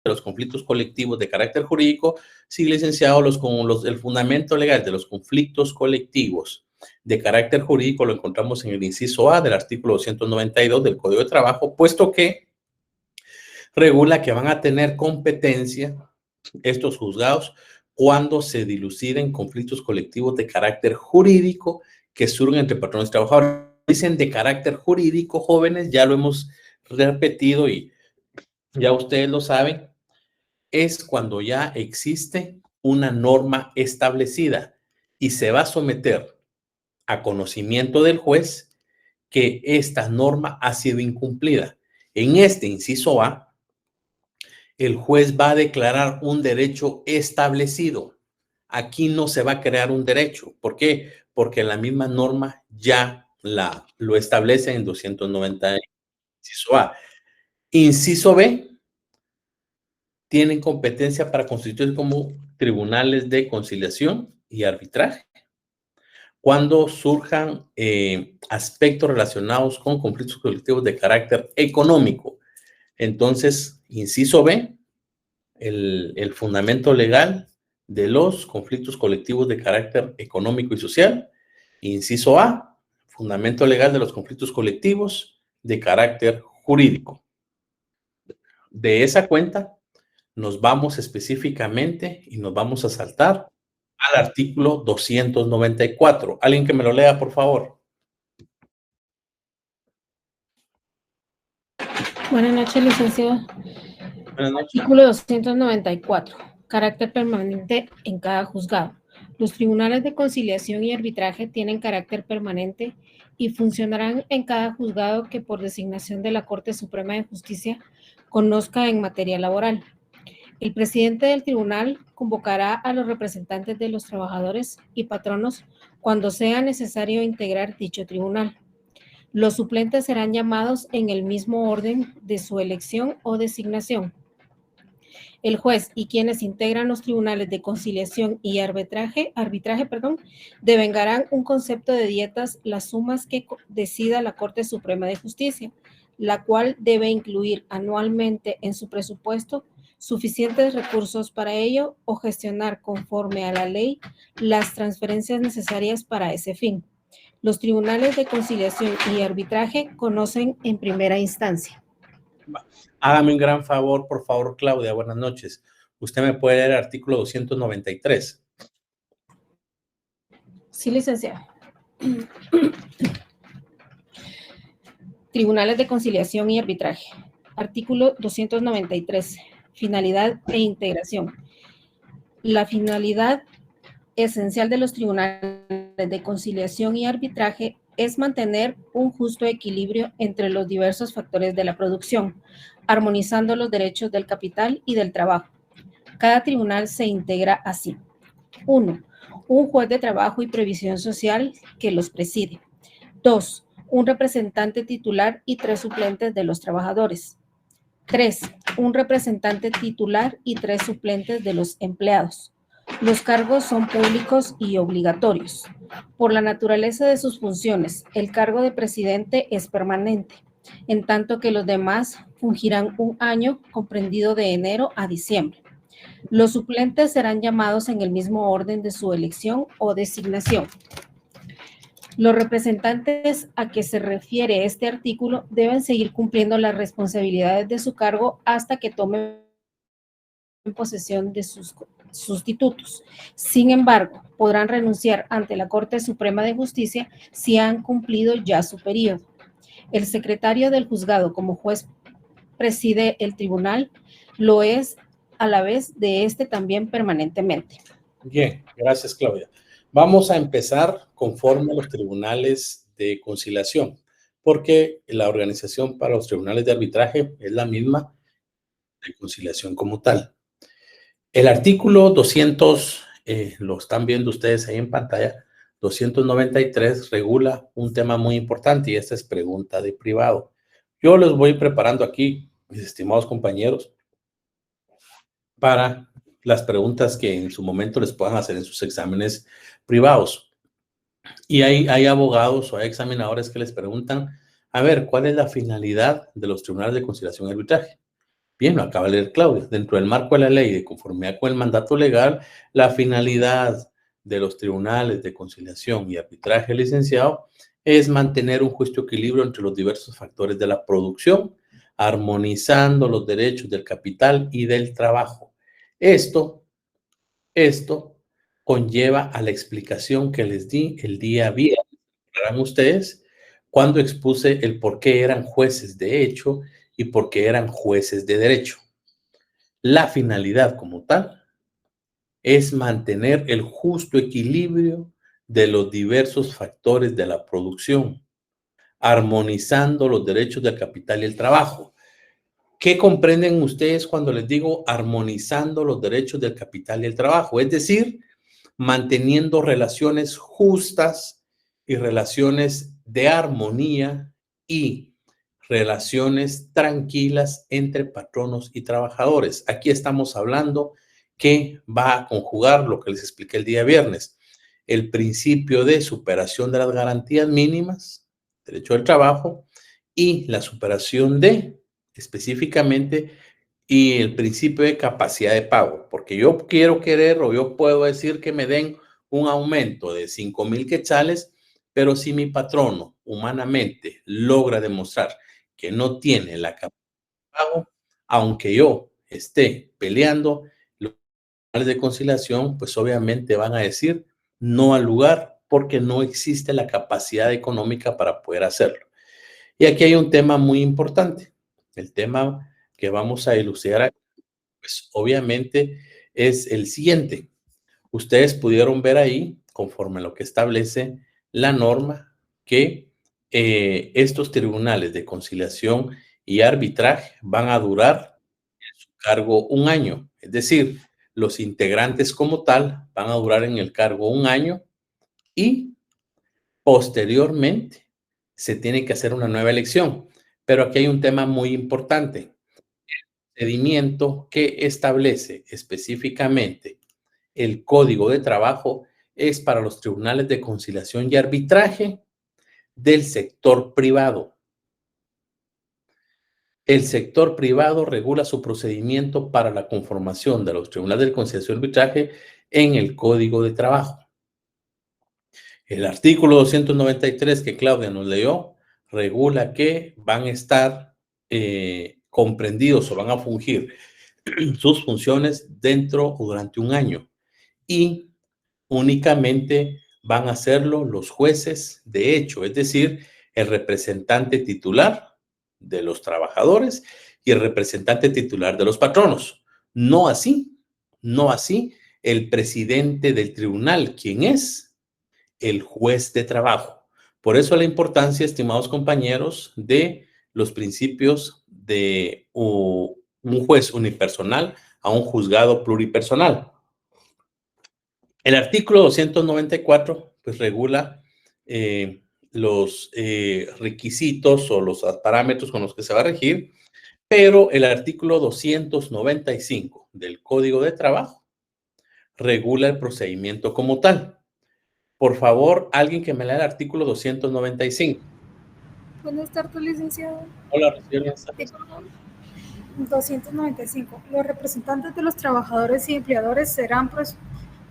de los conflictos colectivos de carácter jurídico. Sí, licenciado, el fundamento legal de los conflictos colectivos de carácter jurídico lo encontramos en el inciso A del artículo 292 del Código de Trabajo, puesto que regula que van a tener competencia estos juzgados cuando se diluciden conflictos colectivos de carácter jurídico que surgen entre patrones y trabajadores. Dicen de carácter jurídico, jóvenes, ya lo hemos repetido y ya ustedes lo saben, es cuando ya existe una norma establecida y se va a someter a conocimiento del juez que esta norma ha sido incumplida. En este inciso A, el juez va a declarar un derecho establecido. Aquí no se va a crear un derecho. ¿Por qué? Porque la misma norma ya lo establece en 290, inciso A. Inciso B, tienen competencia para constituir como tribunales de conciliación y arbitraje cuando surjan aspectos relacionados con conflictos colectivos de carácter económico. Entonces, inciso B, el fundamento legal de los conflictos colectivos de carácter económico y social. Inciso A, fundamento legal de los conflictos colectivos de carácter jurídico. De esa cuenta, nos vamos específicamente y nos vamos a saltar al artículo 294. ¿Alguien que me lo lea, por favor? Buenas noches, licenciado. Buenas noches. Artículo 294. Carácter permanente en cada juzgado. Los tribunales de conciliación y arbitraje tienen carácter permanente y funcionarán en cada juzgado que por designación de la Corte Suprema de Justicia conozca en materia laboral. El presidente del tribunal convocará a los representantes de los trabajadores y patronos cuando sea necesario integrar dicho tribunal. Los suplentes serán llamados en el mismo orden de su elección o designación. El juez y quienes integran los tribunales de conciliación y arbitraje, devengarán un concepto de dietas las sumas que decida la Corte Suprema de Justicia, la cual debe incluir anualmente en su presupuesto suficientes recursos para ello o gestionar conforme a la ley las transferencias necesarias para ese fin. Los tribunales de conciliación y arbitraje conocen en primera instancia. Hágame un gran favor, por favor, Claudia. Buenas noches. ¿Usted me puede leer el artículo 293? Sí, licenciado. Tribunales de conciliación y arbitraje. Artículo 293. Finalidad e integración. La finalidad esencial de los tribunales de conciliación y arbitraje es mantener un justo equilibrio entre los diversos factores de la producción, armonizando los derechos del capital y del trabajo. Cada tribunal se integra así. 1. Un juez de trabajo y previsión social que los preside. 2. Un representante titular y 3 suplentes de los trabajadores. 3. Un representante titular y 3 suplentes de los empleados. Los cargos son públicos y obligatorios. Por la naturaleza de sus funciones, el cargo de presidente es permanente, en tanto que los demás fungirán un año comprendido de enero a diciembre. Los suplentes serán llamados en el mismo orden de su elección o designación. Los representantes a que se refiere este artículo deben seguir cumpliendo las responsabilidades de su cargo hasta que tomen posesión de sus sustitutos. Sin embargo, podrán renunciar ante la Corte Suprema de Justicia si han cumplido ya su periodo. El secretario del juzgado, como juez, preside el tribunal, lo es a la vez de este también permanentemente. Bien, gracias, Claudia. Vamos a empezar conforme a los tribunales de conciliación, porque la organización para los tribunales de arbitraje es la misma de conciliación como tal. El artículo 200, lo están viendo ustedes ahí en pantalla, 293 regula un tema muy importante y esta es pregunta de privado. Yo los voy preparando aquí, mis estimados compañeros, para las preguntas que en su momento les puedan hacer en sus exámenes privados. Y hay abogados o hay examinadores que les preguntan, a ver, ¿cuál es la finalidad de los tribunales de conciliación y arbitraje? Bien, lo acaba de leer Claudia. Dentro del marco de la ley, de conformidad con el mandato legal, la finalidad de los tribunales de conciliación y arbitraje, licenciado, es mantener un justo equilibrio entre los diversos factores de la producción, armonizando los derechos del capital y del trabajo. Esto conlleva a la explicación que les di el día viernes, verán ustedes, cuando expuse el por qué eran jueces de hecho y por qué eran jueces de derecho. La finalidad como tal es mantener el justo equilibrio de los diversos factores de la producción, armonizando los derechos del capital y el trabajo. ¿Qué comprenden ustedes cuando les digo armonizando los derechos del capital y el trabajo? Es decir, manteniendo relaciones justas y relaciones de armonía y relaciones tranquilas entre patronos y trabajadores. Aquí estamos hablando que va a conjugar lo que les expliqué el día viernes, el principio de superación de las garantías mínimas, derecho del trabajo, y la superación de, específicamente, y el principio de capacidad de pago, porque yo quiero querer o yo puedo decir que me den un aumento de 5,000 quetzales, pero si mi patrono humanamente logra demostrar que no tiene la capacidad de pago, aunque yo esté peleando, los tribunales de conciliación, pues obviamente van a decir no al lugar porque no existe la capacidad económica para poder hacerlo. Y aquí hay un tema muy importante, el tema que vamos a ilustrar, pues obviamente es el siguiente. Ustedes pudieron ver ahí, conforme a lo que establece la norma, que estos tribunales de conciliación y arbitraje van a durar en su cargo un año. Es decir, los integrantes como tal van a durar en el cargo un año y posteriormente se tiene que hacer una nueva elección. Pero aquí hay un tema muy importante. El procedimiento que establece específicamente el Código de Trabajo es para los tribunales de conciliación y arbitraje del sector privado. El sector privado regula su procedimiento para la conformación de los tribunales de conciliación y arbitraje en el Código de Trabajo. El artículo 293 que Claudia nos leyó regula que van a estar comprendidos o van a fungir sus funciones dentro o durante un año y únicamente van a hacerlo los jueces de hecho, es decir, el representante titular de los trabajadores y el representante titular de los patronos. No así, no así el presidente del tribunal, quien es el juez de trabajo. Por eso la importancia, estimados compañeros, de los principios de un juez unipersonal a un juzgado pluripersonal. El artículo 294 pues regula los requisitos o los parámetros con los que se va a regir, pero el artículo 295 del Código de Trabajo regula el procedimiento como tal. Por favor, alguien que me lea el artículo 295. Buenas tardes, licenciado. Hola, señora. 295. Los representantes de los trabajadores y empleadores serán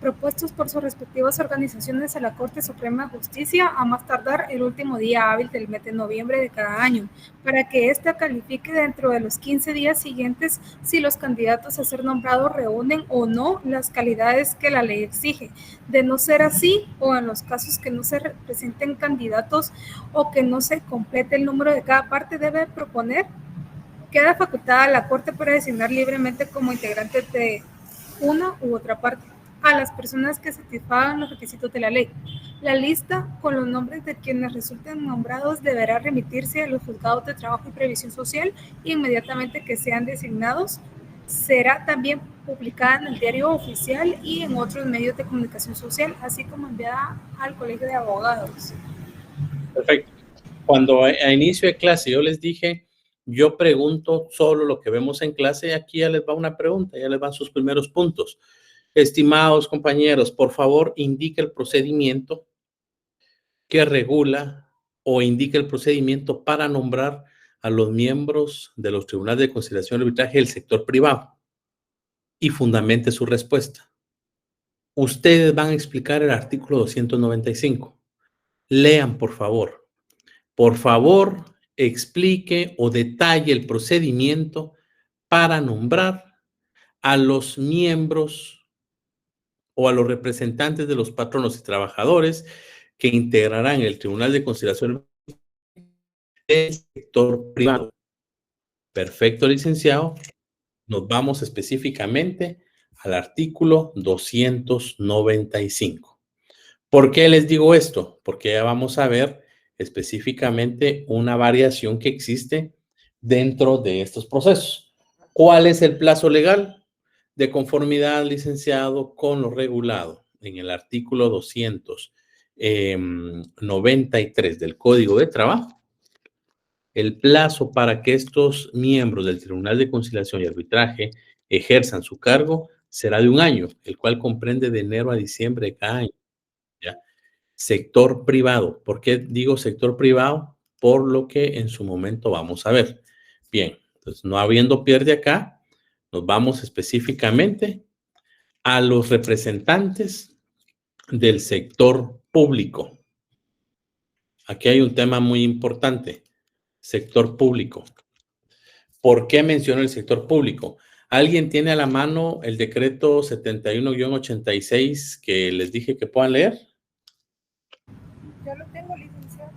propuestos por sus respectivas organizaciones a la Corte Suprema de Justicia a más tardar el último día hábil del mes de noviembre de cada año, para que ésta califique dentro de los 15 días siguientes si los candidatos a ser nombrados reúnen o no las calidades que la ley exige. De no ser así, o en los casos que no se presenten candidatos o que no se complete el número de cada parte, debe proponer. Queda facultada a la Corte para designar libremente como integrantes de una u otra parte a las personas que satisfagan los requisitos de la ley. La lista con los nombres de quienes resulten nombrados deberá remitirse a los juzgados de trabajo y previsión social inmediatamente que sean designados. Será también publicada en el diario oficial y en otros medios de comunicación social, así como enviada al Colegio de Abogados. Perfecto. Cuando a inicio de clase yo les dije, yo pregunto solo lo que vemos en clase, y aquí ya les va una pregunta, ya les van sus primeros puntos. Estimados compañeros, por favor, indique el procedimiento que regula o indique el procedimiento para nombrar a los miembros de los tribunales de conciliación y arbitraje del sector privado y fundamente su respuesta. Ustedes van a explicar el artículo 295. Lean, por favor. Por favor, explique o detalle el procedimiento para nombrar a los miembros o a los representantes de los patronos y trabajadores que integrarán el Tribunal de Conciliación del sector privado. Perfecto, licenciado. Nos vamos específicamente al artículo 295. ¿Por qué les digo esto? Porque ya vamos a ver específicamente una variación que existe dentro de estos procesos. ¿Cuál es el plazo legal de conformidad, licenciado, con lo regulado en el artículo 293 del Código de Trabajo? El plazo para que estos miembros del Tribunal de Conciliación y Arbitraje ejerzan su cargo será de 1 año, el cual comprende de enero a diciembre de cada año. ¿Ya? Sector privado. ¿Por qué digo sector privado? Por lo que en su momento vamos a ver. Bien, entonces no habiendo pierde acá, nos vamos específicamente a los representantes del sector público. Aquí hay un tema muy importante. Sector público. ¿Por qué menciono el sector público? ¿Alguien tiene a la mano el decreto 71-86 que les dije que puedan leer? Ya lo tengo, licenciado.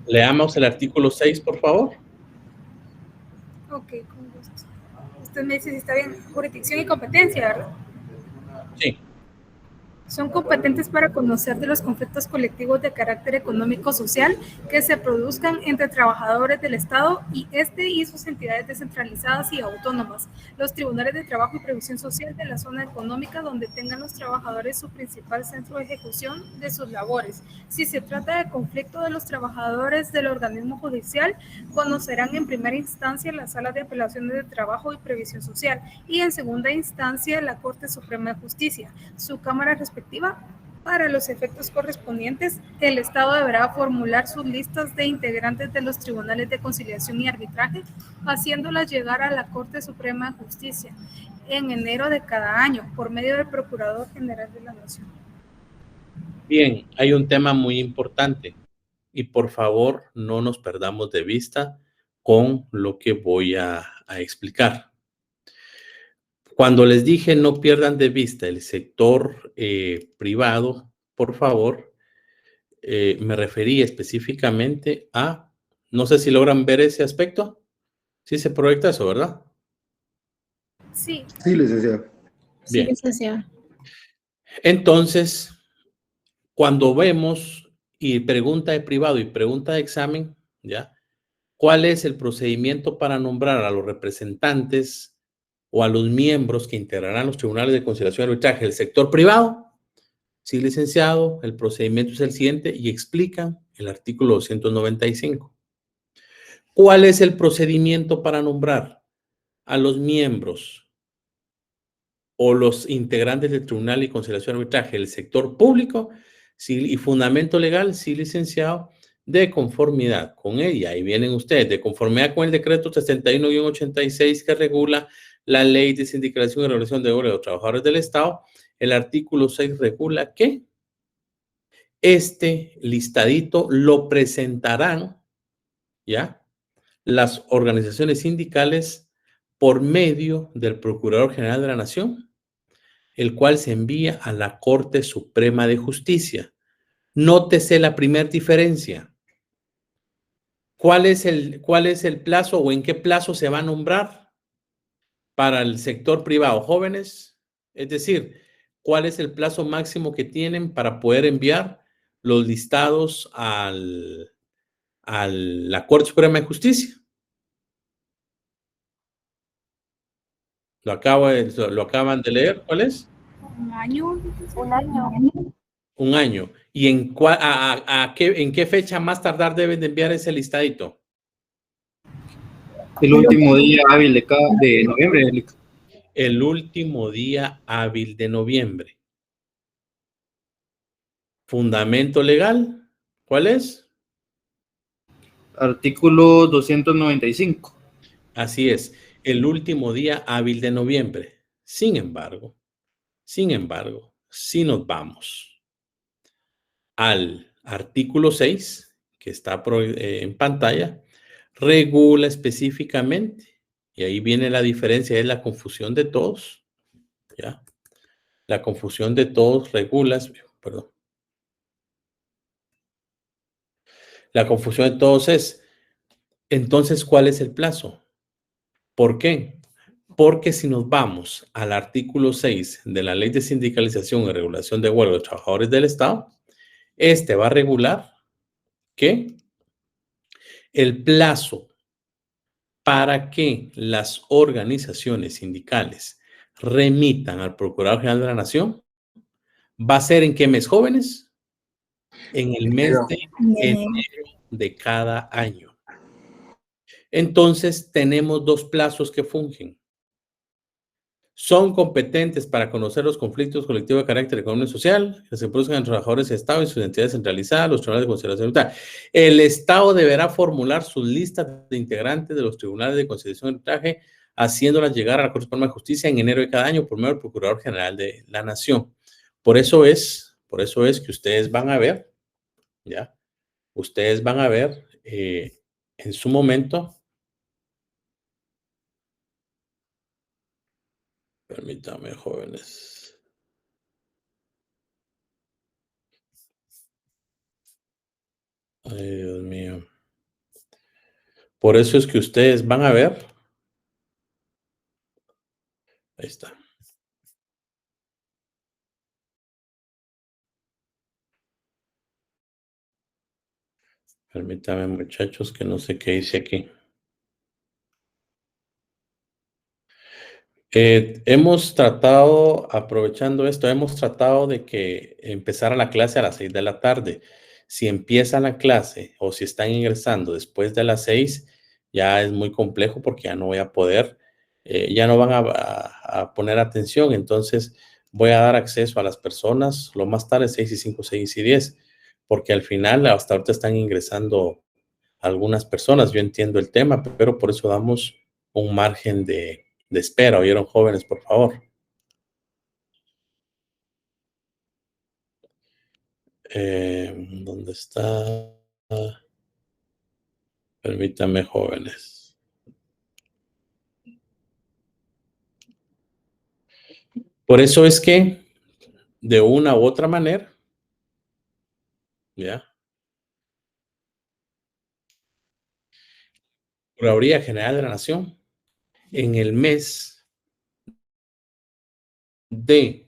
Leamos el artículo 6, por favor. Ok, con gusto. Usted me dice si está bien. Jurisdicción y competencia, ¿verdad? Sí. Son competentes para conocer de los conflictos colectivos de carácter económico-social que se produzcan entre trabajadores del Estado y sus entidades descentralizadas y autónomas, los tribunales de trabajo y previsión social de la zona económica donde tengan los trabajadores su principal centro de ejecución de sus labores. Si se trata de conflicto de los trabajadores del organismo judicial, conocerán en primera instancia las salas de apelaciones de trabajo y previsión social y en segunda instancia la Corte Suprema de Justicia, su Cámara respectiva. Para los efectos correspondientes, el Estado deberá formular sus listas de integrantes de los tribunales de conciliación y arbitraje, haciéndolas llegar a la Corte Suprema de Justicia en enero de cada año, por medio del Procurador General de la Nación. Bien, hay un tema muy importante y por favor no nos perdamos de vista con lo que voy a explicar. Cuando les dije no pierdan de vista el sector privado, por favor, me referí específicamente a, no sé si logran ver ese aspecto. Sí se proyecta eso, ¿verdad? Sí. Sí, licenciado. Sí, Bien. licenciado. Entonces, cuando vemos y pregunta de privado y pregunta de examen, ¿ya? ¿Cuál es el procedimiento para nombrar a los representantes o a los miembros que integrarán los tribunales de conciliación y arbitraje del sector privado? Sí, licenciado, el procedimiento es el siguiente y explican el artículo 295. ¿Cuál es el procedimiento para nombrar a los miembros o los integrantes del Tribunal de Conciliación y Arbitraje del sector público? Sí, y fundamento legal, sí, licenciado, de conformidad con ella. Ahí vienen ustedes, de conformidad con el decreto 71-86 que regula la ley de sindicalización y regulación de obras de los trabajadores del Estado. El artículo 6 regula que este listadito lo presentarán, ¿ya?, las organizaciones sindicales por medio del Procurador General de la Nación, el cual se envía a la Corte Suprema de Justicia. Nótese la primera diferencia. ¿Cuál es el plazo o en qué plazo se va a nombrar para el sector privado? Jóvenes, es decir, ¿cuál es el plazo máximo que tienen para poder enviar los listados a la Corte Suprema de Justicia? Lo acaban de leer. ¿Cuál es? 1 año. 1 año. 1 año. ¿Y en qué fecha más tardar deben de enviar ese listadito? El último día hábil de noviembre. El último día hábil de noviembre. Fundamento legal, ¿cuál es? Artículo 295. Así es, el último día hábil de noviembre. Sin embargo, si nos vamos al artículo 6, que está en pantalla, regula específicamente, y ahí viene la diferencia, es la confusión de todos, ¿ya? La confusión de todos regula, perdón. La confusión de todos es, entonces, ¿cuál es el plazo? ¿Por qué? Porque si nos vamos al artículo 6 de la Ley de Sindicalización y Regulación de Huelga de Trabajadores del Estado, este va a regular que el plazo para que las organizaciones sindicales remitan al Procurador General de la Nación va a ser ¿en qué mes, jóvenes? En el mes de enero de cada año. Entonces, tenemos dos plazos que fungen. Son competentes para conocer los conflictos colectivos de carácter económico y social que se produzcan entre trabajadores del Estado y sus entidades centralizadas, los tribunales de conciliación y tal. El Estado deberá formular sus listas de integrantes de los tribunales de conciliación y arbitraje, haciéndolas llegar a la Corte Suprema de Justicia en enero de cada año por medio del Procurador General de la Nación. Por eso es que ustedes van a ver, ¿ya? Ustedes van a ver en su momento. Permítame, jóvenes. Ay, Dios mío. Por eso es que ustedes van a ver. Ahí está. Permítame, muchachos, que no sé qué hice aquí. Hemos tratado, aprovechando esto, hemos tratado de que empezara la clase a las 6 de la tarde. Si empieza la clase o si están ingresando después de las 6, ya es muy complejo porque ya no voy a poder, ya no van a poner atención. Entonces, voy a dar acceso a las personas lo más tarde, 6:05, 6:10, porque al final, hasta ahorita están ingresando algunas personas. Yo entiendo el tema, pero por eso damos un margen de espera. ¿Oyeron, jóvenes, por favor? ¿Dónde está? Permítame, jóvenes. Por eso es que, de una u otra manera, ¿ya? Procuraduría General de la Nación, en el mes de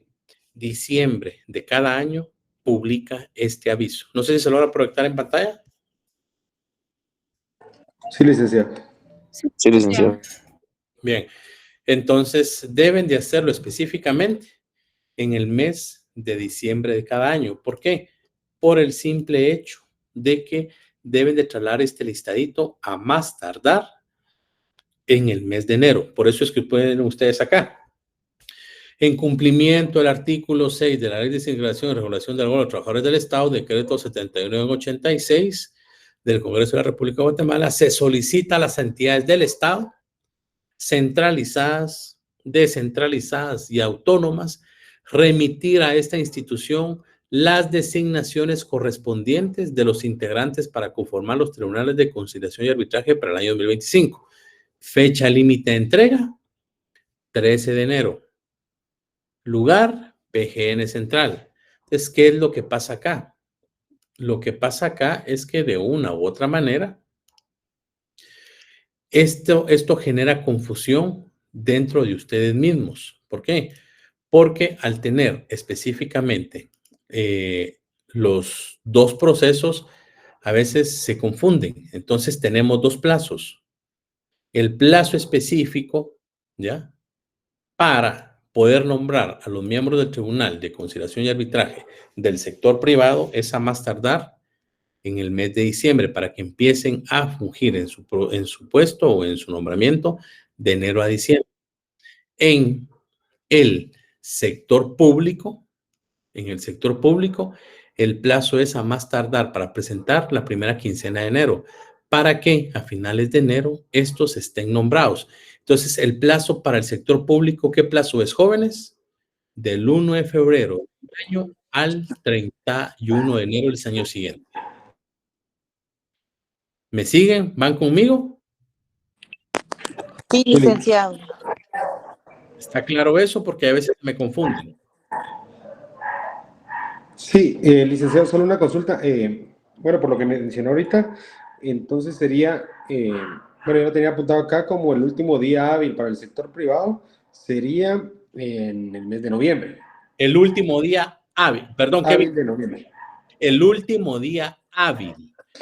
diciembre de cada año, publica este aviso. No sé si se logra proyectar en pantalla. Sí, licenciado. Sí, licenciado. Bien, entonces deben de hacerlo específicamente en el mes de diciembre de cada año. ¿Por qué? Por el simple hecho de que deben de trasladar este listadito a más tardar en el mes de enero. Por eso es que pueden ustedes acá. En cumplimiento del artículo 6 de la Ley de Sindicalización y Regulación de los Trabajadores del Estado, decreto 79/86 del Congreso de la República de Guatemala, se solicita a las entidades del Estado, centralizadas, descentralizadas y autónomas, remitir a esta institución las designaciones correspondientes de los integrantes para conformar los tribunales de conciliación y arbitraje para el año 2025. Fecha límite de entrega, 13 de enero. Lugar, PGN Central. Entonces, ¿qué es lo que pasa acá? Lo que pasa acá es que de una u otra manera, esto genera confusión dentro de ustedes mismos. ¿Por qué? Porque al tener específicamente los dos procesos, a veces se confunden. Entonces, tenemos dos plazos. El plazo específico, ¿ya? Para poder nombrar a los miembros del Tribunal de Conciliación y Arbitraje del sector privado es a más tardar en el mes de diciembre para que empiecen a fungir en su puesto o en su nombramiento de enero a diciembre. En el sector público, el plazo es a más tardar para presentar la primera quincena de enero. para que a finales de enero estos estén nombrados. Entonces, el plazo para el sector público, ¿qué plazo es, jóvenes? Del 1 de febrero del año al 31 de enero del año siguiente. ¿Me siguen? ¿Van conmigo? Sí, licenciado. ¿Está claro eso? Porque a veces me confunden. Sí, licenciado, solo una consulta. Bueno, por lo que mencionó ahorita, entonces sería, bueno, yo lo tenía apuntado acá como el último día hábil para el sector privado, sería en el mes de noviembre. El último día hábil, perdón, Hábil de noviembre. el último día hábil,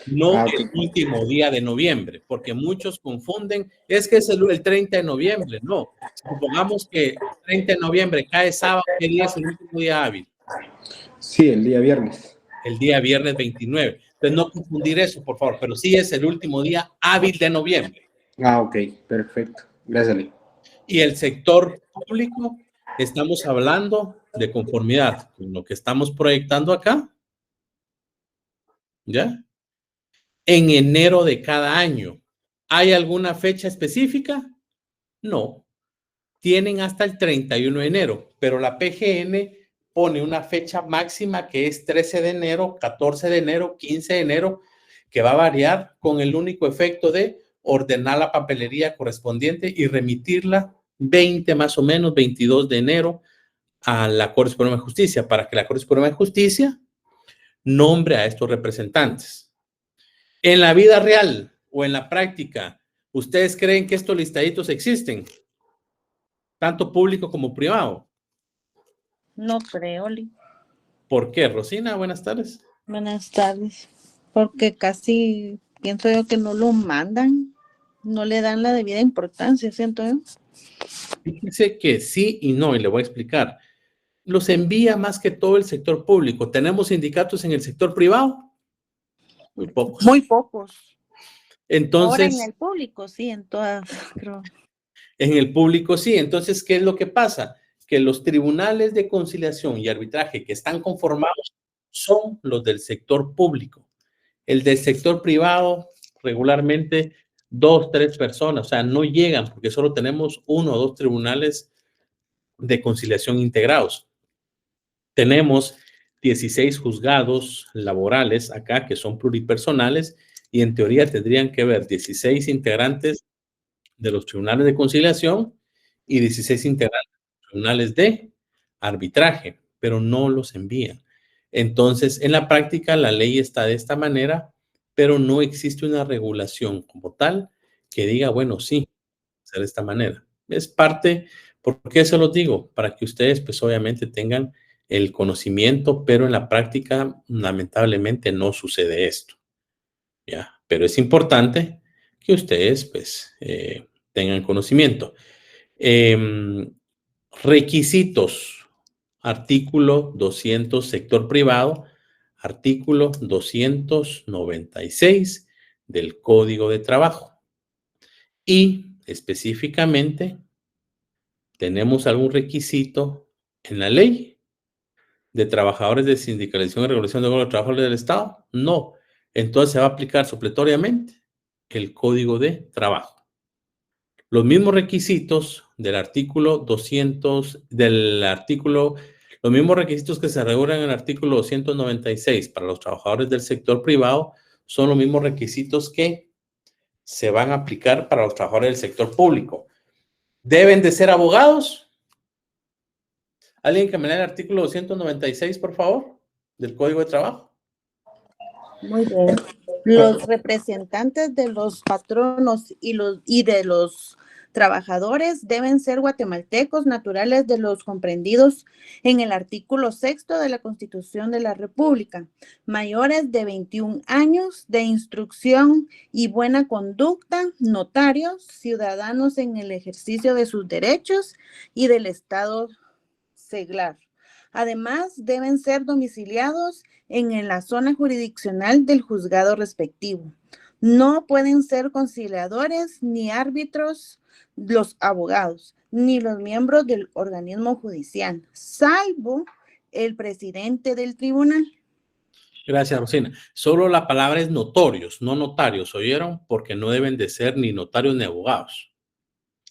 no Ok. el último día de noviembre, porque muchos confunden, es que es el 30 de noviembre, no. Supongamos que el 30 de noviembre cae sábado, ¿qué día es el último día hábil? Sí, el día viernes. El día viernes 29. Entonces no confundir eso, por favor, pero sí es el último día hábil de noviembre. Ah, ok, perfecto. Gracias, Lee. Y el sector público, estamos hablando de conformidad con lo que estamos proyectando acá, ¿ya? En enero de cada año. ¿Hay alguna fecha específica? No. Tienen hasta el 31 de enero, pero la PGN pone una fecha máxima que es 13 de enero, 14 de enero, 15 de enero, que va a variar con el único efecto de ordenar la papelería correspondiente y remitirla 20 más o menos, 22 de enero a la Corte Suprema de Justicia, para que la Corte Suprema de Justicia nombre a estos representantes. En la vida real o en la práctica, ¿ustedes creen que estos listaditos existen? Tanto público como privado. No creo, Lee. ¿Por qué, Rosina? Buenas tardes. Buenas tardes. Porque casi pienso yo que no lo mandan, no le dan la debida importancia, siento yo. Fíjense que sí y no, y le voy a explicar. Los envía más que todo el sector público. ¿Tenemos sindicatos en el sector privado? Muy pocos. Muy pocos. Ahora en Entonces, el público, sí, en todas, creo. en el público sí. Entonces, ¿qué es lo que pasa? Que los tribunales de conciliación y arbitraje que están conformados son los del sector público. El del sector privado, regularmente 2, 3 personas, o sea, no llegan porque solo tenemos 1 o 2 tribunales de conciliación integrados. Tenemos 16 juzgados laborales acá que son pluripersonales y en teoría tendrían que haber 16 integrantes de los tribunales de conciliación y 16 integrantes de los tribunales de arbitraje, pero no los envían. Entonces, en la práctica, la ley está de esta manera, pero no existe una regulación como tal que diga, bueno, sí, hacer de esta manera. Es parte, ¿por qué se los digo? Para que ustedes, pues obviamente tengan el conocimiento, pero en la práctica, lamentablemente, no sucede esto. ¿Ya? Pero es importante que ustedes, pues, tengan conocimiento. Requisitos. Artículo 200, sector privado. Artículo 296 del Código de Trabajo. Y específicamente, ¿tenemos algún requisito en la ley de trabajadores de sindicalización y regulación de los trabajadores del Estado? No. Entonces se va a aplicar supletoriamente el Código de Trabajo. Los mismos requisitos del artículo 200, los mismos requisitos que se regulan en el artículo 296 para los trabajadores del sector privado son los mismos requisitos que se van a aplicar para los trabajadores del sector público. ¿Deben de ser abogados? ¿Alguien que me lea el artículo 296, por favor, del Código de Trabajo? Muy bien. Los representantes de los patronos y de los trabajadores deben ser guatemaltecos naturales de los comprendidos en el artículo 6 de la Constitución de la República, mayores de 21 años, de instrucción y buena conducta, notarios, ciudadanos en el ejercicio de sus derechos y del Estado seglar. Además, deben ser domiciliados en la zona jurisdiccional del juzgado respectivo. No pueden ser conciliadores ni árbitros los abogados, ni los miembros del organismo judicial, salvo el presidente del tribunal. Gracias, Rosina. Solo la palabra es notorios, no notarios, ¿oyeron? Porque no deben de ser ni notarios ni abogados.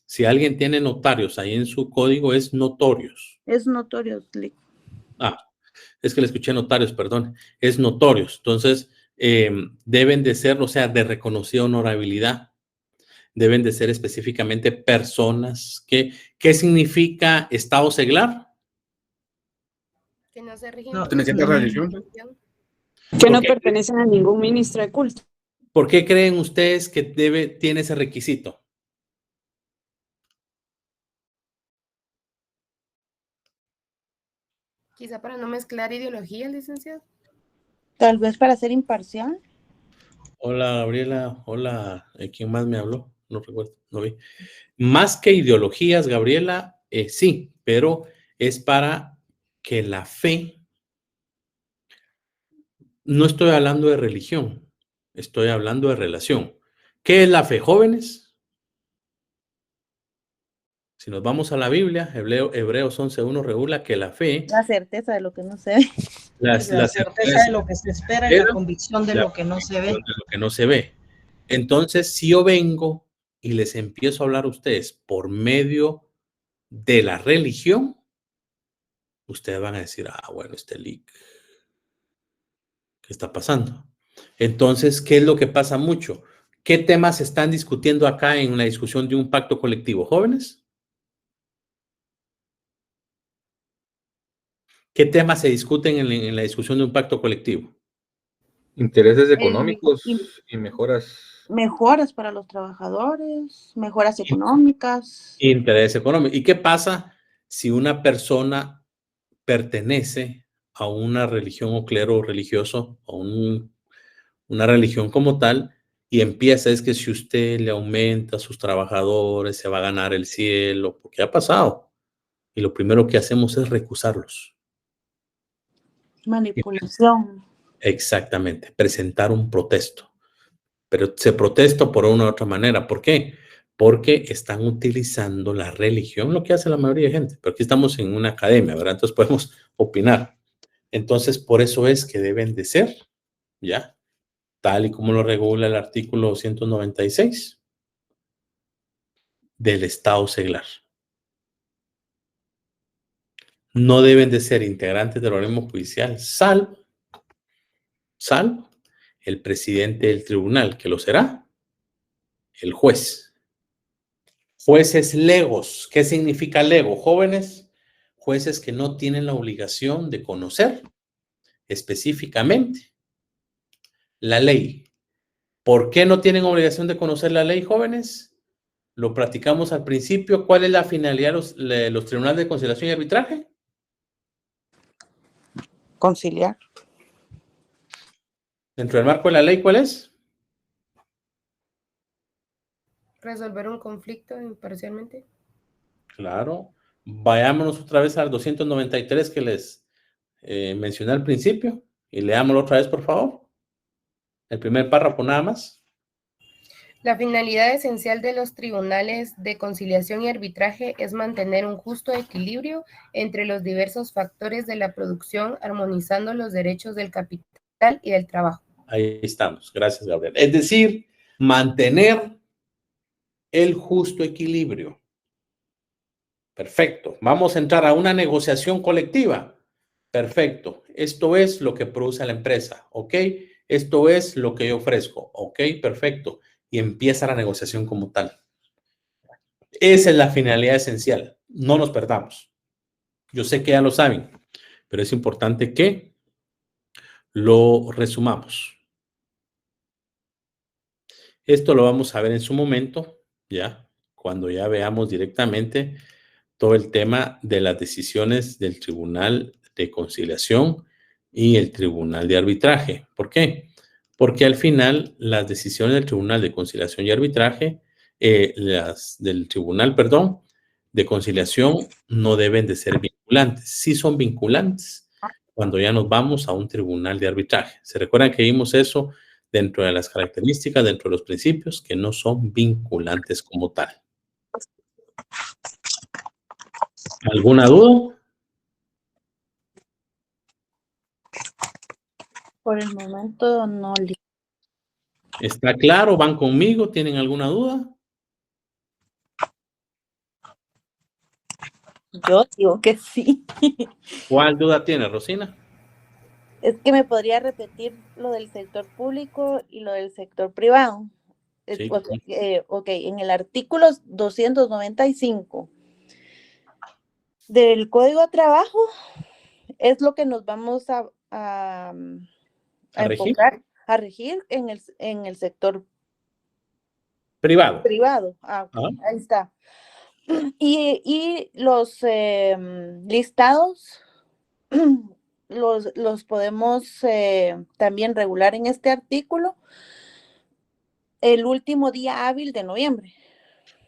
Si alguien tiene notarios ahí en su código, es notorios. Es notorio. Ah, es que le escuché notarios, perdón. Es notorios. Entonces, deben de ser, o sea, de reconocida honorabilidad. Deben de ser específicamente personas que, ¿qué significa estado seglar? Que no se rigen No, por perteneciente a la religión. Que no Ok. pertenecen a ningún ministro de culto. ¿Por qué creen ustedes que tiene ese requisito? Quizá para no mezclar ideologías, licenciado. Tal vez para ser imparcial. Hola, Gabriela. Hola, ¿quién más me habló? No recuerdo, no vi. Más que ideologías, Gabriela, sí, pero es para que la fe, no estoy hablando de religión, estoy hablando de relación. ¿Qué es la fe, jóvenes? Si nos vamos a la Biblia, Hebreos 11:1 regula que la fe, La certeza de lo que no se ve. la certeza de lo que se espera y la convicción de lo que no se ve. de lo que no se ve. Entonces, si yo vengo y les empiezo a hablar a ustedes por medio de la religión, ustedes van a decir, bueno, este leak, ¿qué está pasando? Entonces, ¿qué es lo que pasa mucho? ¿Qué temas se están discutiendo acá en la discusión de un pacto colectivo, jóvenes? ¿Qué temas se discuten en la discusión de un pacto colectivo? Intereses económicos y mejoras. Mejoras para los trabajadores, mejoras económicas. Interés económico. ¿Y qué pasa si una persona pertenece a una religión o clero religioso o una religión como tal y empieza, es que si usted le aumenta a sus trabajadores se va a ganar el cielo, porque ha pasado y lo primero que hacemos es recusarlos? Manipulación. Exactamente, presentar un protesto, pero se protesta por una u otra manera. ¿Por qué? Porque están utilizando la religión, lo que hace la mayoría de gente, pero aquí estamos en una academia, ¿verdad? Entonces podemos opinar. Entonces, por eso es que deben de ser, ¿ya? Tal y como lo regula el artículo 296 del Estado seglar. No deben de ser integrantes del organismo judicial, salvo el presidente del tribunal, que lo será el juez. Jueces legos. ¿Qué significa lego, jóvenes? Jueces que no tienen la obligación de conocer específicamente la ley. ¿Por qué no tienen obligación de conocer la ley, jóvenes? Lo platicamos al principio. ¿Cuál es la finalidad de los tribunales de conciliación y arbitraje? Conciliar. Dentro del marco de la ley, ¿cuál es? Resolver un conflicto imparcialmente. Claro. Vayámonos otra vez al 293 que les mencioné al principio y leámoslo otra vez, por favor. El primer párrafo nada más. La finalidad esencial de los tribunales de conciliación y arbitraje es mantener un justo equilibrio entre los diversos factores de la producción, armonizando los derechos del capital y del trabajo. Ahí estamos. Gracias, Gabriel. Es decir, mantener el justo equilibrio. Perfecto. Vamos a entrar a una negociación colectiva. Perfecto. Esto es lo que produce la empresa. ¿Ok? Esto es lo que yo ofrezco. ¿Ok? Perfecto. Y empieza la negociación como tal. Esa es la finalidad esencial. No nos perdamos. Yo sé que ya lo saben, pero es importante que lo resumamos. Esto lo vamos a ver en su momento, ya, cuando ya veamos directamente todo el tema de las decisiones del Tribunal de Conciliación y el Tribunal de Arbitraje. ¿Por qué? Porque al final las decisiones del Tribunal de Conciliación y Arbitraje, las del Tribunal, perdón, de Conciliación no deben de ser vinculantes. Sí son vinculantes cuando ya nos vamos a un Tribunal de Arbitraje. ¿Se recuerdan que vimos eso dentro de las características, dentro de los principios, que no son vinculantes como tal? ¿Alguna duda? Por el momento no. ¿Está claro? ¿Van conmigo? ¿Tienen alguna duda? Yo digo que sí. ¿Cuál duda tiene, Rosina? Es que me podría repetir lo del sector público y lo del sector privado. Sí. Ok, en el artículo 295 del Código de Trabajo es lo que nos vamos a ¿regir? enfocar, a regir en el sector Privado. privado. Ajá. Ahí está. Y los listados los podemos también regular en este artículo el último día hábil de noviembre.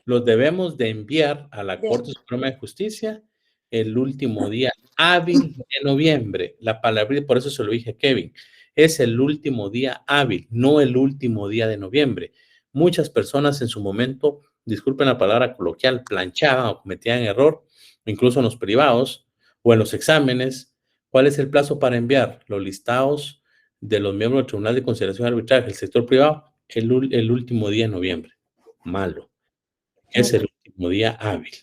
Los debemos de enviar a la Corte Suprema de Justicia el último día hábil de noviembre. La palabra, por eso se lo dije a Kevin, es el último día hábil, no el último día de noviembre. Muchas personas en su momento, disculpen la palabra coloquial, planchaban o cometían error, incluso en los privados o en los exámenes. ¿Cuál es el plazo para enviar los listados de los miembros del Tribunal de Conciliación y Arbitraje del sector privado? El último día de noviembre. Malo. Es el último día hábil.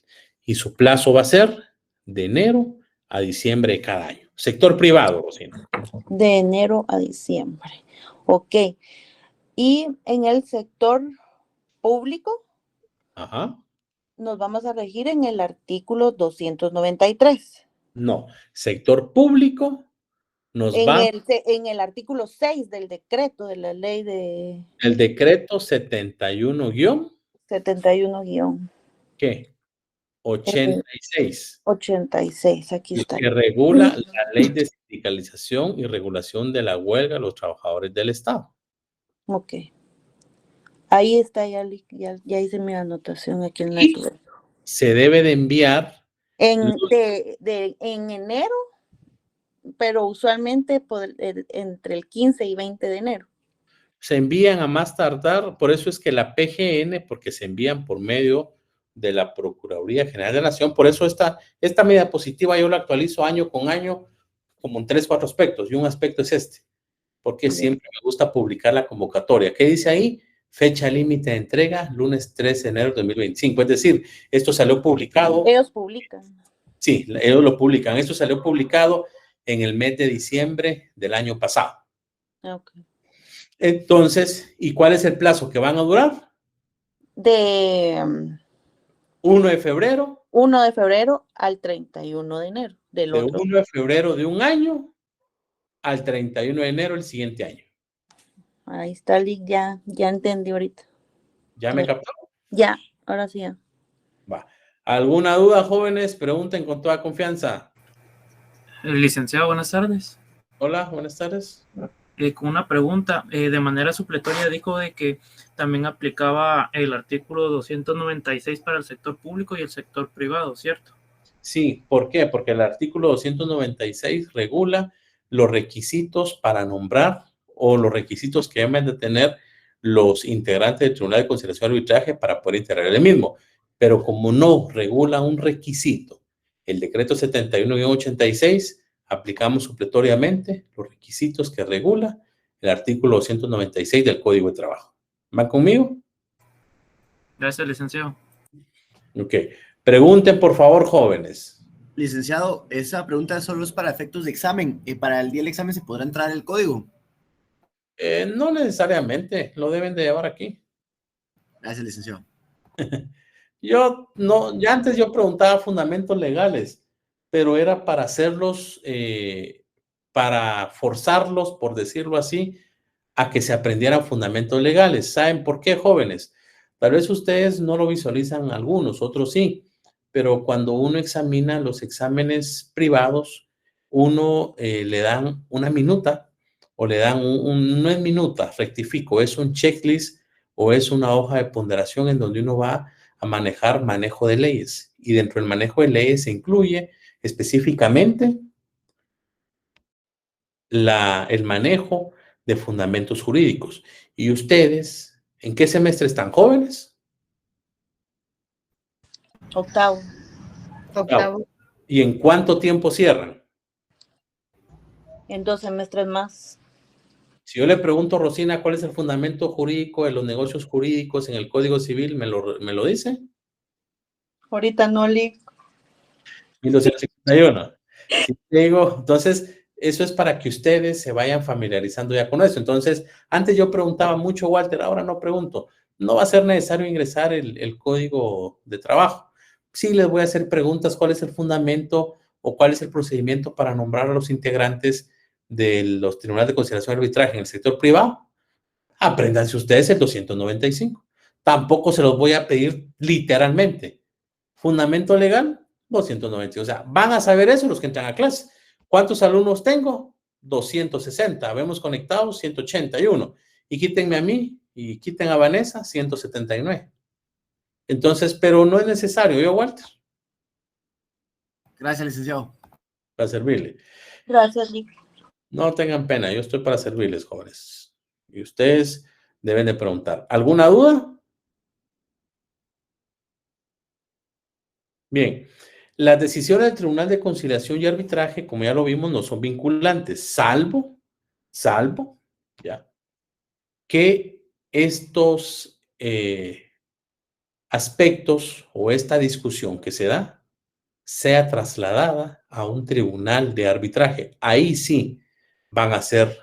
Y su plazo va a ser de enero a diciembre de cada año. Sector privado, Rosina. De enero a diciembre. Ok. Y en el sector público, Ajá. nos vamos a regir en el artículo 293. No. Sector público nos va... En el artículo 6 del decreto de la ley de... El decreto 71 ¿qué? 86. 86, aquí está. Que regula la ley de sindicalización y regulación de la huelga de los trabajadores del Estado. Ok. Ahí está, ya hice mi anotación aquí en la... Se debe de enviar... En enero, pero usualmente entre el 15 y 20 de enero. Se envían a más tardar, por eso es que la PGN, porque se envían por medio de la Procuraduría General de la Nación, por eso esta medida positiva yo la actualizo año con año como en 3, 4 aspectos, y un aspecto es este, porque siempre me gusta publicar la convocatoria. ¿Qué dice ahí? Fecha límite de entrega, lunes 13 de enero de 2025, es decir, esto salió publicado. Ellos publican. Sí, ellos lo publican, esto salió publicado en el mes de diciembre del año pasado. Okay. Entonces, ¿y cuál es el plazo que van a durar? De 1 de febrero. 1 de febrero al 31 de enero. De 1 de febrero de un año al 31 de enero el siguiente año. Ahí está, Lick, ya entendí ahorita. ¿Ya me captó? Ya, ahora sí ya. Va. ¿Alguna duda, jóvenes? Pregunten con toda confianza. Licenciado, buenas tardes. Hola, buenas tardes. Con una pregunta, de manera supletoria dijo de que también aplicaba el artículo 296 para el sector público y el sector privado, ¿cierto? Sí, ¿por qué? Porque el artículo 296 regula los requisitos para nombrar o los requisitos que deben de tener los integrantes del Tribunal de Conciliación y Arbitraje para poder integrar el mismo. Pero como no regula un requisito, el decreto 71-86, aplicamos supletoriamente los requisitos que regula el artículo 296 del Código de Trabajo. ¿Va conmigo? Gracias, licenciado. Ok. Pregunten, por favor, jóvenes. Licenciado, esa pregunta solo es para efectos de examen. ¿Para el día del examen se podrá entrar el código? No necesariamente, lo deben de llevar aquí. Gracias, licenciado. Ya antes yo preguntaba fundamentos legales, pero era para hacerlos, para forzarlos, por decirlo así, a que se aprendieran fundamentos legales. ¿Saben por qué, jóvenes? Tal vez ustedes no lo visualizan algunos, otros sí, pero cuando uno examina los exámenes privados, uno le dan una minuta o le dan no es minuta, rectifico, es un checklist o es una hoja de ponderación en donde uno va a manejo de leyes. Y dentro del manejo de leyes se incluye específicamente el manejo de fundamentos jurídicos. ¿Y ustedes, en qué semestre están, jóvenes? Octavo. ¿Y en cuánto tiempo cierran? En 2 semestres más. Si yo le pregunto, Rosina, ¿cuál es el fundamento jurídico de los negocios jurídicos en el Código Civil? ¿Me lo dice? Ahorita no le... 1251. Si te digo, entonces, eso es para que ustedes se vayan familiarizando ya con eso. Entonces, antes yo preguntaba mucho, Walter, ahora no pregunto. No va a ser necesario ingresar el código de trabajo. Sí les voy a hacer preguntas, ¿cuál es el fundamento o cuál es el procedimiento para nombrar a los integrantes de los tribunales de conciliación y arbitraje en el sector privado? Apréndanse ustedes el 295. Tampoco se los voy a pedir literalmente. Fundamento legal, 290. O sea, van a saber eso los que entran a clase. ¿Cuántos alumnos tengo? 260. Habemos conectados 181. Y quítenme a mí y quiten a Vanessa 179. Entonces, pero no es necesario, ¿yo, Walter? Gracias, licenciado. Para servirle. Gracias, Nick. No tengan pena, yo estoy para servirles, jóvenes. Y ustedes deben de preguntar. ¿Alguna duda? Bien. Las decisiones del Tribunal de Conciliación y Arbitraje, como ya lo vimos, no son vinculantes, salvo, ya, que estos aspectos o esta discusión que se da sea trasladada a un tribunal de arbitraje. Ahí sí van a ser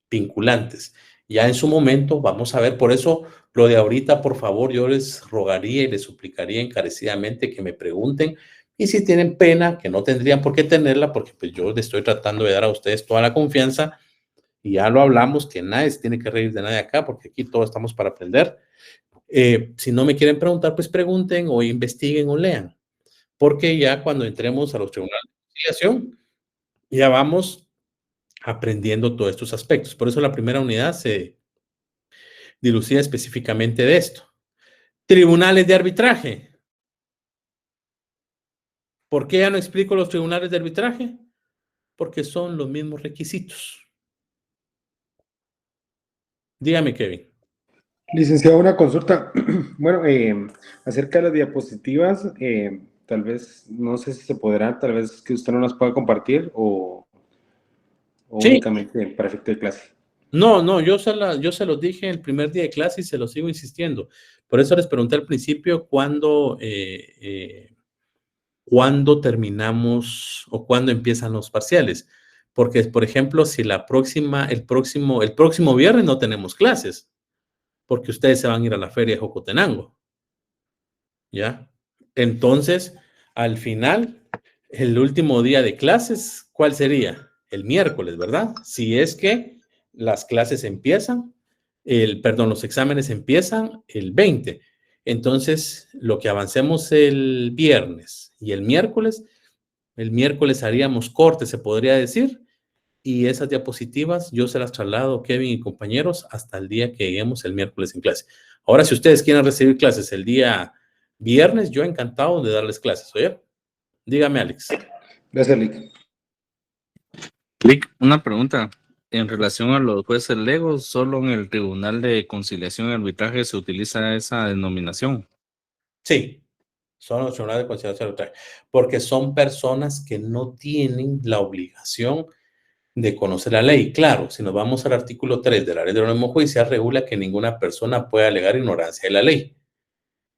vinculantes. Ya en su momento vamos a ver, por eso lo de ahorita, por favor, yo les rogaría y les suplicaría encarecidamente que me pregunten, y si tienen pena, que no tendrían por qué tenerla, porque pues yo les estoy tratando de dar a ustedes toda la confianza, y ya lo hablamos, que nadie se tiene que reír de nadie acá, porque aquí todos estamos para aprender. Si no me quieren preguntar, pues pregunten o investiguen o lean, porque ya cuando entremos a los tribunales de conciliación, ya vamos aprendiendo todos estos aspectos. Por eso la primera unidad se dilucida específicamente de esto. Tribunales de arbitraje. ¿Por qué ya no explico los tribunales de arbitraje? Porque son los mismos requisitos. Dígame, Kevin. Licenciado, una consulta. Bueno, acerca de las diapositivas, tal vez, no sé si se podrá, tal vez que usted no las pueda compartir o Sí. únicamente para efecto de clase. No, yo se los dije el primer día de clase y se los sigo insistiendo. Por eso les pregunté al principio cuándo terminamos o cuándo empiezan los parciales. Porque, por ejemplo, si el próximo viernes no tenemos clases, porque ustedes se van a ir a la feria de Jocotenango. ¿Ya? Entonces, al final, el último día de clases, ¿cuál sería? El miércoles, ¿verdad? Si es que las clases empiezan, los exámenes empiezan el 20. Entonces, lo que avancemos el viernes y el miércoles haríamos corte, se podría decir, y esas diapositivas yo se las traslado, Kevin y compañeros, hasta el día que lleguemos el miércoles en clase. Ahora, si ustedes quieren recibir clases el día viernes, yo encantado de darles clases, ¿oye? Dígame, Alex. Gracias, Lick. Lick, una pregunta. En relación a los jueces legos, solo en el Tribunal de Conciliación y Arbitraje se utiliza esa denominación. Sí, son los tribunales de conciliación y arbitraje, porque son personas que no tienen la obligación de conocer la ley. Claro, si nos vamos al artículo 3 de la Ley de Órdenes Judicial, regula que ninguna persona puede alegar ignorancia de la ley.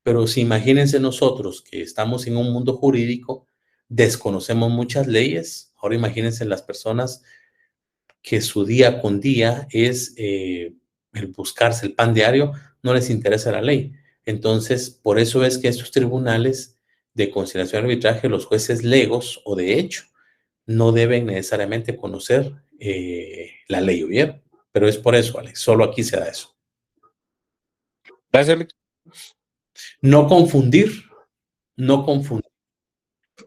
Pero si imagínense nosotros que estamos en un mundo jurídico, desconocemos muchas leyes. Ahora imagínense las personas que su día con día es el buscarse el pan diario, no les interesa la ley. Entonces, por eso es que estos tribunales de conciliación y arbitraje, los jueces legos o de hecho, no deben necesariamente conocer la ley, ¿oyeron? Pero es por eso, Alex, solo aquí se da eso. Gracias, Alex. No confundir.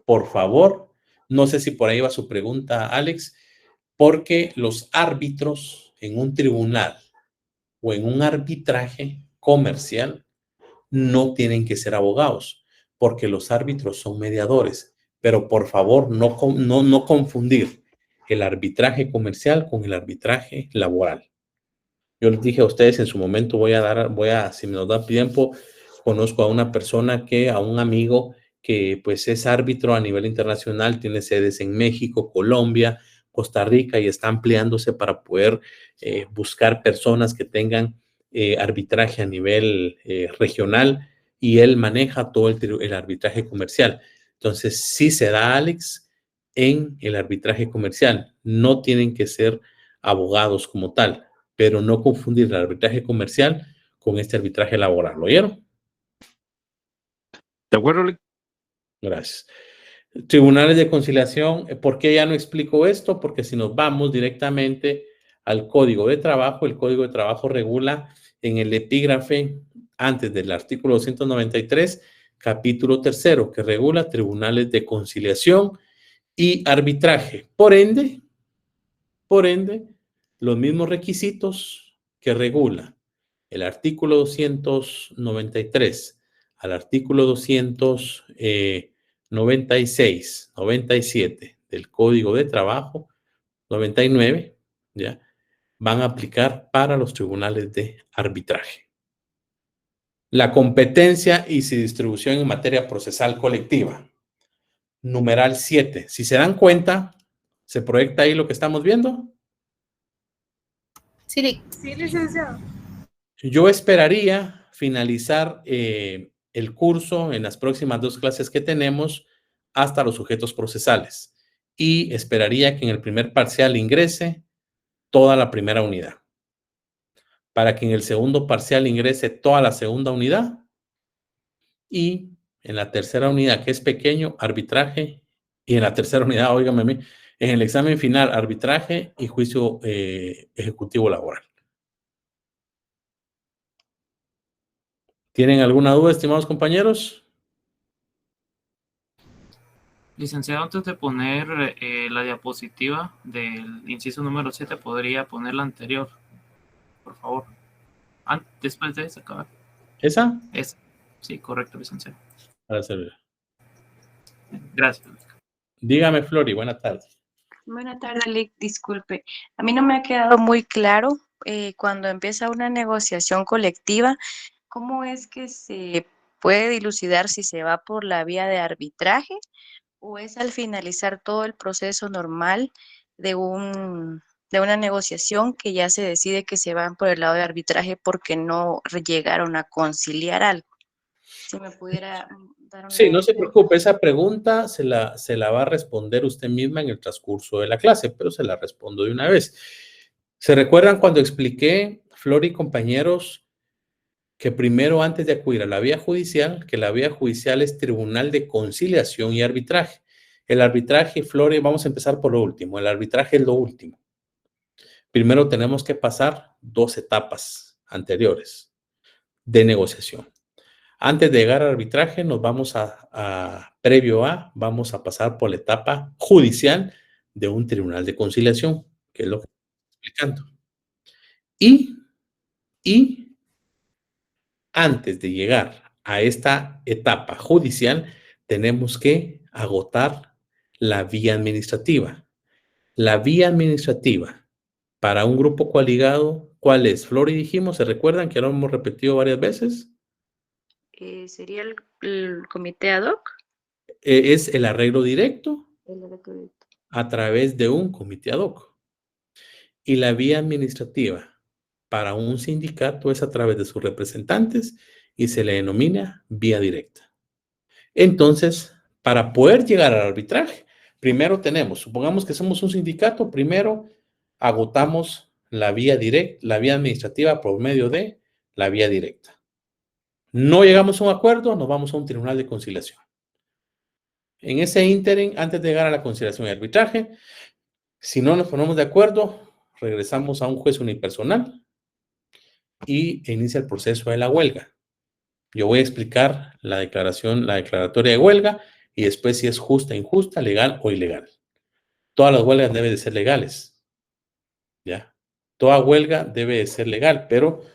Por favor, no sé si por ahí va su pregunta, Alex, porque los árbitros en un tribunal o en un arbitraje comercial no tienen que ser abogados, porque los árbitros son mediadores. Pero por favor, no confundir el arbitraje comercial con el arbitraje laboral. Yo les dije a ustedes en su momento, si me nos da tiempo, conozco a un amigo que pues es árbitro a nivel internacional, tiene sedes en México, Colombia, Costa Rica y está ampliándose para poder buscar personas que tengan arbitraje a nivel regional, y él maneja todo el arbitraje comercial. Entonces, sí se da, Alex, en el arbitraje comercial. No tienen que ser abogados como tal, pero no confundir el arbitraje comercial con este arbitraje laboral. ¿Lo oyeron? ¿De acuerdo, Lick? Gracias. Tribunales de conciliación, ¿por qué ya no explico esto? Porque si nos vamos directamente al Código de Trabajo, el Código de Trabajo regula en el epígrafe antes del artículo 293, capítulo 3, que regula tribunales de conciliación y arbitraje. Por ende, los mismos requisitos que regula el artículo 293 al artículo 296, 97 del Código de Trabajo, 99, ¿ya?, van a aplicar para los tribunales de arbitraje. La competencia y su distribución en materia procesal colectiva. Numeral 7. Si se dan cuenta, ¿se proyecta ahí lo que estamos viendo? Sí, licenciado. Yo esperaría finalizar el curso en las próximas 2 clases que tenemos hasta los sujetos procesales, y esperaría que en el primer parcial ingrese toda la primera unidad, para que en el segundo parcial ingrese toda la segunda unidad, y en la tercera unidad, que es pequeño, arbitraje, y en la tercera unidad, óigame a mí, en el examen final, arbitraje y juicio ejecutivo laboral. ¿Tienen alguna duda, estimados compañeros? Licenciado, antes de poner la diapositiva del inciso número 7, ¿podría poner la anterior, por favor? Después de esa, acabar. ¿Esa? Esa. Sí, correcto, licenciado. Para servir. Gracias. Dígame, Flori, buenas tardes. Buenas tardes, Lick. Disculpe. A mí no me ha quedado muy claro cuando empieza una negociación colectiva, ¿cómo es que se puede dilucidar si se va por la vía de arbitraje o es al finalizar todo el proceso normal de una negociación que ya se decide que se van por el lado de arbitraje porque no llegaron a conciliar algo? Si me pudiera dar una... Sí, no se preocupe, esa pregunta se la va a responder usted misma en el transcurso de la clase, pero se la respondo de una vez. ¿Se recuerdan cuando expliqué, Flor y compañeros, que primero, antes de acudir a la vía judicial, que la vía judicial es tribunal de conciliación y arbitraje? El arbitraje, Flor, vamos a empezar por lo último. El arbitraje es lo último. Primero tenemos que pasar 2 etapas anteriores de negociación. Antes de llegar al arbitraje, nos vamos vamos a pasar por la etapa judicial de un tribunal de conciliación, que es lo que estoy explicando. Y antes de llegar a esta etapa judicial, tenemos que agotar la vía administrativa. La vía administrativa para un grupo coaligado, ¿cuál es? Flor, y dijimos, ¿se recuerdan que lo hemos repetido varias veces? ¿Sería el comité ad hoc? Es el arreglo directo El arreglo directo. a través de un comité ad hoc. Y la vía administrativa para un sindicato es a través de sus representantes y se le denomina vía directa. Entonces, para poder llegar al arbitraje, primero supongamos que somos un sindicato, primero agotamos la vía directa, la vía administrativa por medio de la vía directa. No llegamos a un acuerdo, nos vamos a un tribunal de conciliación. En ese ínterin, antes de llegar a la conciliación y arbitraje, si no nos ponemos de acuerdo, regresamos a un juez unipersonal y inicia el proceso de la huelga. Yo voy a explicar la declaratoria de huelga y después si es justa, injusta, legal o ilegal. Todas las huelgas deben de ser legales. ¿Ya? Toda huelga debe de ser legal, pero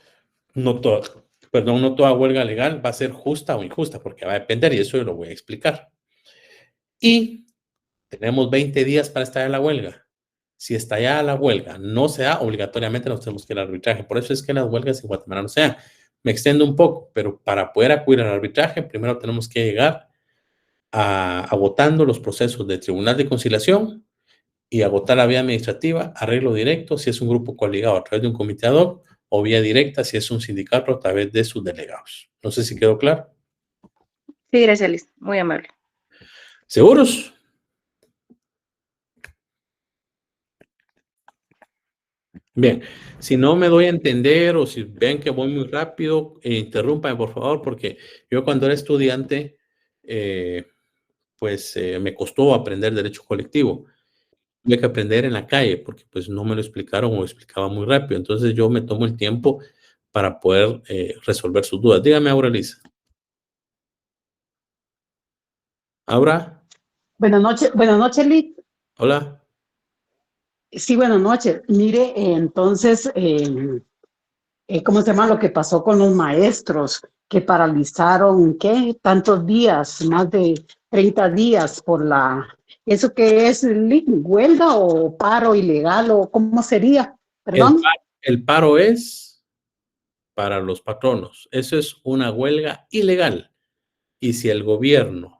no toda huelga legal va a ser justa o injusta, porque va a depender, y eso yo lo voy a explicar. Y tenemos 20 días para estallar la huelga. Si estallada la huelga no se da, obligatoriamente nos tenemos que ir al arbitraje. Por eso es que las huelgas en Guatemala no se dan. Me extiendo un poco, pero para poder acudir al arbitraje, primero tenemos que llegar agotando los procesos de tribunal de conciliación y agotar la vía administrativa, arreglo directo si es un grupo coligado a través de un comité ad hoc, o vía directa si es un sindicato a través de sus delegados. No sé si quedó claro. Sí, gracias, Liz. Muy amable. ¿Seguros? Bien, si no me doy a entender o si ven que voy muy rápido, interrúmpame por favor, porque yo cuando era estudiante, me costó aprender derecho colectivo. Tuve que aprender en la calle porque pues no me lo explicaron o explicaba muy rápido. Entonces yo me tomo el tiempo para poder resolver sus dudas. Dígame, Aurelisa. Aura. Buenas noches, Lick. Hola. Sí, buenas noches. Mire, entonces, ¿cómo se llama lo que pasó con los maestros que paralizaron, qué? Tantos días, más de 30 días por ¿eso qué es, Lick? ¿Huelga o paro ilegal o cómo sería? Perdón. El paro es para los patronos. Eso es una huelga ilegal. Y si el gobierno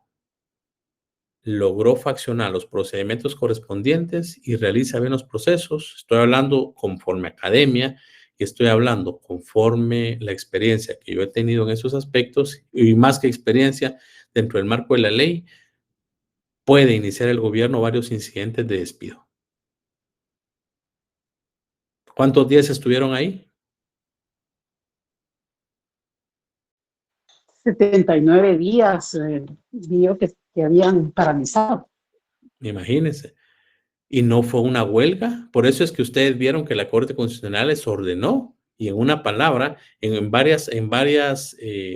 logró faccionar los procedimientos correspondientes y realiza bien los procesos, estoy hablando conforme academia y estoy hablando conforme la experiencia que yo he tenido en esos aspectos y más que experiencia dentro del marco de la ley, puede iniciar el gobierno varios incidentes de despido. ¿Cuántos días estuvieron ahí? 79 días, digo que habían paralizado. Imagínense. Y no fue una huelga. Por eso es que ustedes vieron que la Corte Constitucional les ordenó, y en una palabra, en varias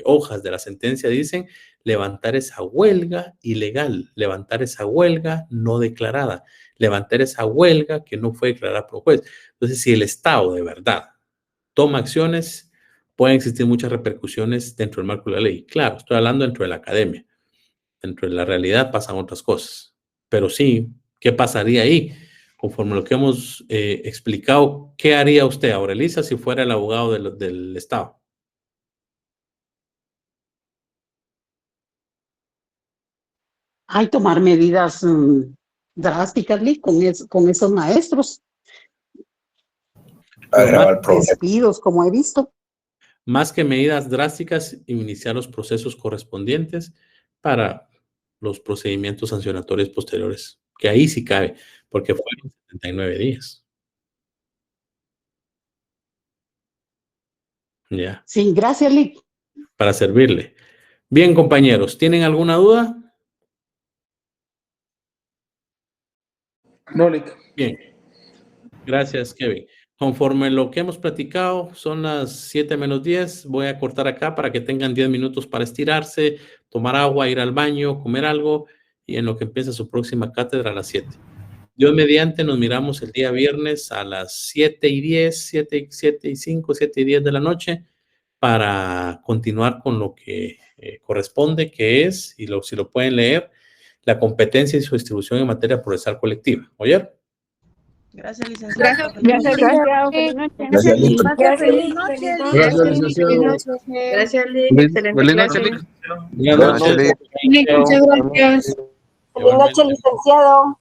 hojas de la sentencia dicen levantar esa huelga ilegal, levantar esa huelga no declarada, levantar esa huelga que no fue declarada por juez. Entonces, si el Estado de verdad toma acciones, pueden existir muchas repercusiones dentro del marco de la ley. Claro, estoy hablando dentro de la academia. Dentro de la realidad pasan otras cosas. Pero sí, ¿qué pasaría ahí? Conforme lo que hemos explicado, ¿qué haría usted, Aurelisa, si fuera el abogado del Estado? Hay tomar medidas drásticas, Lick, con esos maestros. Despidos, como he visto. Más que medidas drásticas, iniciar los procesos correspondientes para los procedimientos sancionatorios posteriores, que ahí sí cabe, porque fueron 79 días. Ya. Sí, gracias, Lick. Para servirle. Bien, compañeros, ¿tienen alguna duda? No, Lick. Bien. Gracias, Kevin. Conforme lo que hemos platicado, son las 7 menos 10. Voy a cortar acá para que tengan 10 minutos para estirarse, tomar agua, ir al baño, comer algo, y en lo que empieza su próxima cátedra a las 7. Dios mediante, nos miramos el día viernes a las 7:10, 7:05, 7:10 de la noche para continuar con lo que corresponde, que es, y si lo pueden leer, la competencia y su distribución en materia procesal colectiva. ¿Oyeron? Gracias, licenciado. Gracias. Gracias, Lick. Feliz noche. Gracias, licenciado. Gracias, Lick. Excelente Buenas clase. noches, Lick. Buenas noches. Muchas gracias. Feliz noche, licenciado.